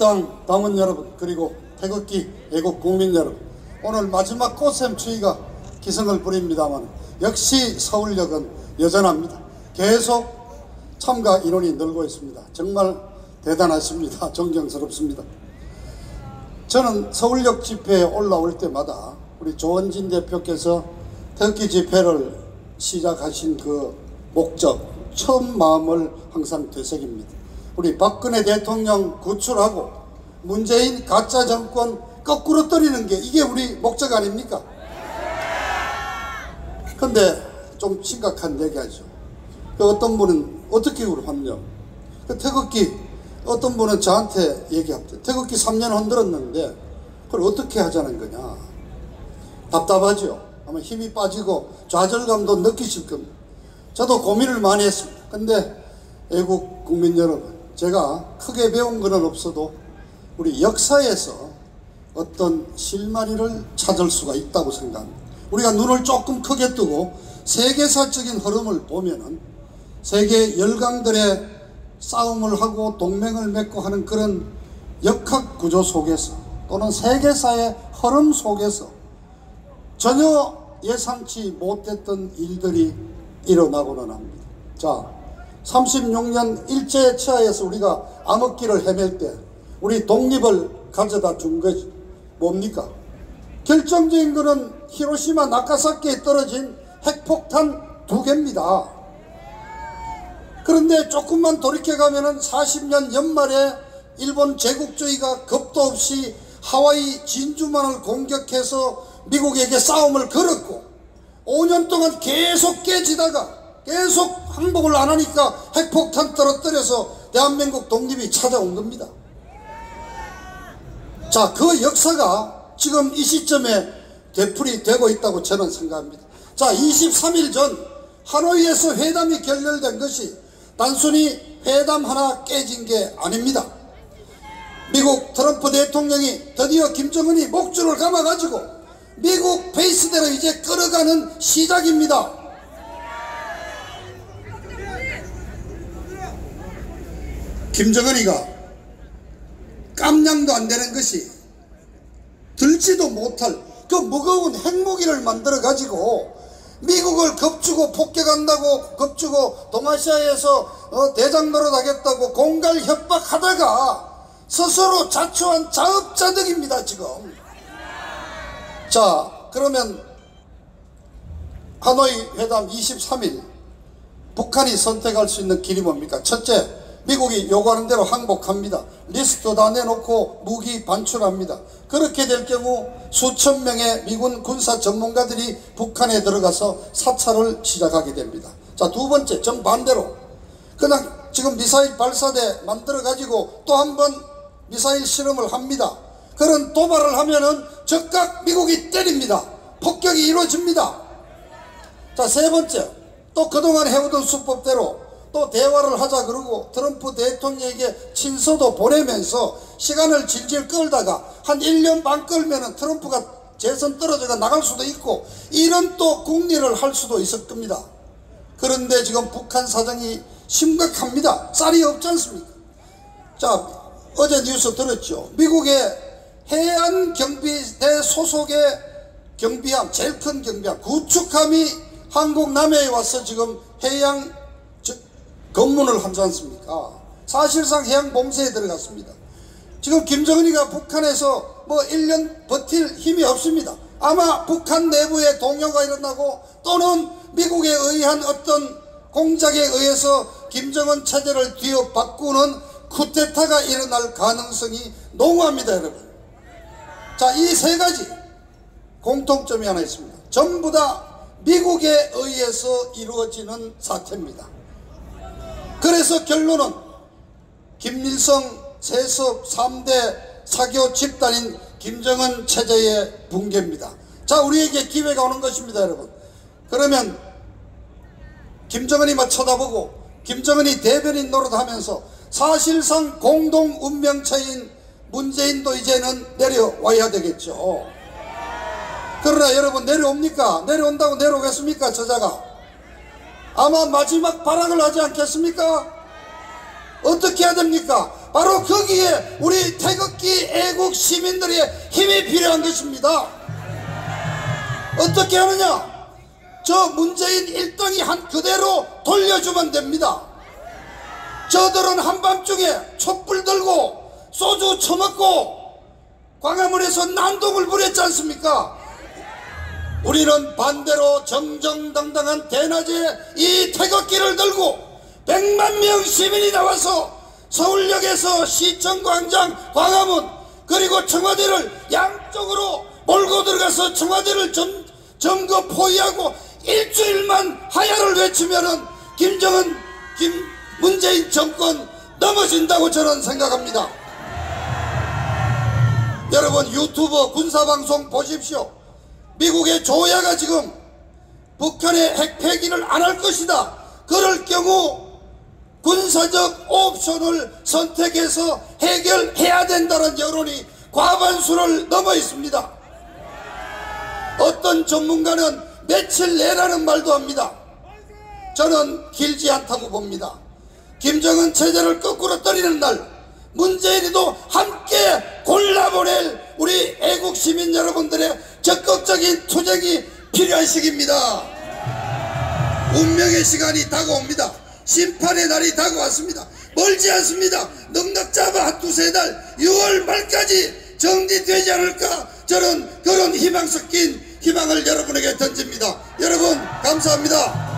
민주당 당원 여러분, 그리고 태극기 애국 국민 여러분, 오늘 마지막 꽃샘 추위가 기승을 부립니다만 역시 서울역은 여전합니다. 계속 참가 인원이 늘고 있습니다. 정말 대단하십니다. 존경스럽습니다. 저는 서울역 집회에 올라올 때마다 우리 조원진 대표께서 태극기 집회를 시작하신 그 목적, 처음 마음을 항상 되새깁니다. 우리 박근혜 대통령 구출하고 문재인 가짜 정권 거꾸로 때리는 게 이게 우리 목적 아닙니까? 근데 좀 심각한 얘기하죠. 어떤 분은 어떻게 그러냐면 태극기, 어떤 분은 저한테 얘기합니다. 태극기 3년 흔들었는데 그걸 어떻게 하자는 거냐. 답답하죠. 아마 힘이 빠지고 좌절감도 느끼실 겁니다. 저도 고민을 많이 했습니다. 근데 애국 국민 여러분, 제가 크게 배운 건 없어도 우리 역사에서 어떤 실마리를 찾을 수가 있다고 생각합니다. 우리가 눈을 조금 크게 뜨고 세계사적인 흐름을 보면은 세계 열강들의 싸움을 하고 동맹을 맺고 하는 그런 역학 구조 속에서 또는 세계사의 흐름 속에서 전혀 예상치 못했던 일들이 일어나고는 합니다. 자, 36년 일제치하에서 우리가 암흑기를 헤맬 때 우리 독립을 가져다 준 것이 뭡니까? 결정적인 것은 히로시마 나가사키에 떨어진 핵폭탄 2개입니다. 그런데 조금만 돌이켜가면은 40년 연말에 일본 제국주의가 겁도 없이 하와이 진주만을 공격해서 미국에게 싸움을 걸었고 5년 동안 계속 깨지다가 계속 항복을 안 하니까 핵폭탄 떨어뜨려서 대한민국 독립이 찾아온 겁니다. 자, 그 역사가 지금 이 시점에 되풀이 되고 있다고 저는 생각합니다. 자, 23일 전 하노이에서 회담이 결렬된 것이 단순히 회담 하나 깨진 게 아닙니다. 미국 트럼프 대통령이 드디어 김정은이 목줄을 감아가지고 미국 페이스대로 이제 끌어가는 시작입니다. 김정은이가 깜냥도 안 되는 것이 들지도 못할 그 무거운 핵무기를 만들어 가지고 미국을 겁주고 폭격한다고, 겁주고 동아시아에서 대장 노릇하겠다고 공갈 협박하다가 스스로 자초한 자업자득입니다 지금. 자, 그러면 하노이 회담 23일 북한이 선택할 수 있는 길이 뭡니까? 첫째, 미국이 요구하는 대로 항복합니다. 리스트 다 내놓고 무기 반출합니다. 그렇게 될 경우 수천 명의 미군 군사 전문가들이 북한에 들어가서 사찰을 시작하게 됩니다. 자, 두 번째, 정반대로 그냥 지금 미사일 발사대 만들어 가지고 또 한 번 미사일 실험을 합니다. 그런 도발을 하면은 즉각 미국이 때립니다. 폭격이 이루어집니다. 자, 세 번째, 또 그동안 해오던 수법대로 또 대화를 하자 그러고 트럼프 대통령에게 친서도 보내면서 시간을 질질 끌다가 한 1년 반 끌면은 트럼프가 재선 떨어져가 나갈 수도 있고 이런 또 국리를 할 수도 있을 겁니다. 그런데 지금 북한 사정이 심각합니다. 쌀이 없지 않습니까? 자, 어제 뉴스 들었죠. 미국의 해안경비대 소속의 경비함, 제일 큰 경비함 구축함이 한국 남해에 와서 지금 해양 검문을 하지 않습니까? 사실상 해양 봉쇄에 들어갔습니다. 지금 김정은이가 북한에서 뭐 1년 버틸 힘이 없습니다. 아마 북한 내부에 동요가 일어나고 또는 미국에 의한 어떤 공작에 의해서 김정은 체제를 뒤엎 바꾸는 쿠데타가 일어날 가능성이 농후합니다, 여러분. 자, 이 세 가지 공통점이 하나 있습니다. 전부 다 미국에 의해서 이루어지는 사태입니다. 그래서 결론은 김일성, 세습 3대 사교 집단인 김정은 체제의 붕괴입니다. 자, 우리에게 기회가 오는 것입니다, 여러분. 그러면 김정은이만 쳐다보고 김정은이 대변인 노릇하면서 사실상 공동 운명체인 문재인도 이제는 내려와야 되겠죠. 그러나 여러분, 내려옵니까? 내려온다고 내려오겠습니까? 저자가 아마 마지막 발악을 하지 않겠습니까? 어떻게 해야 됩니까? 바로 거기에 우리 태극기 애국 시민들의 힘이 필요한 것입니다. 어떻게 하느냐? 저 문재인 1등이 한 그대로 돌려주면 됩니다. 저들은 한밤중에 촛불 들고 소주 처먹고 광화문에서 난동을 부렸지 않습니까? 우리는 반대로 정정당당한 대낮에 이 태극기를 들고 100만 명 시민이 나와서 서울역에서 시청광장, 광화문 그리고 청와대를 양쪽으로 몰고 들어가서 청와대를 점거 포위하고 일주일만 하야를 외치면은 문재인 정권 넘어진다고 저는 생각합니다. 여러분 유튜브 군사방송 보십시오. 미국의 조야가 지금 북한의 핵 폐기를 안 할 것이다. 그럴 경우 군사적 옵션을 선택해서 해결해야 된다는 여론이 과반수를 넘어 있습니다. 어떤 전문가는 며칠 내라는 말도 합니다. 저는 길지 않다고 봅니다. 김정은 체제를 거꾸로 때리는 날 문재인이도 함께 골라보낼 우리 애국 시민 여러분들의 적극적인 투쟁이 필요한 시기입니다. 운명의 시간이 다가옵니다. 심판의 날이 다가왔습니다. 멀지 않습니다. 넉넉 잡아 한 두세 달 6월 말까지 정리되지 않을까, 저는 그런 희망 섞인 희망을 여러분에게 던집니다. 여러분 감사합니다.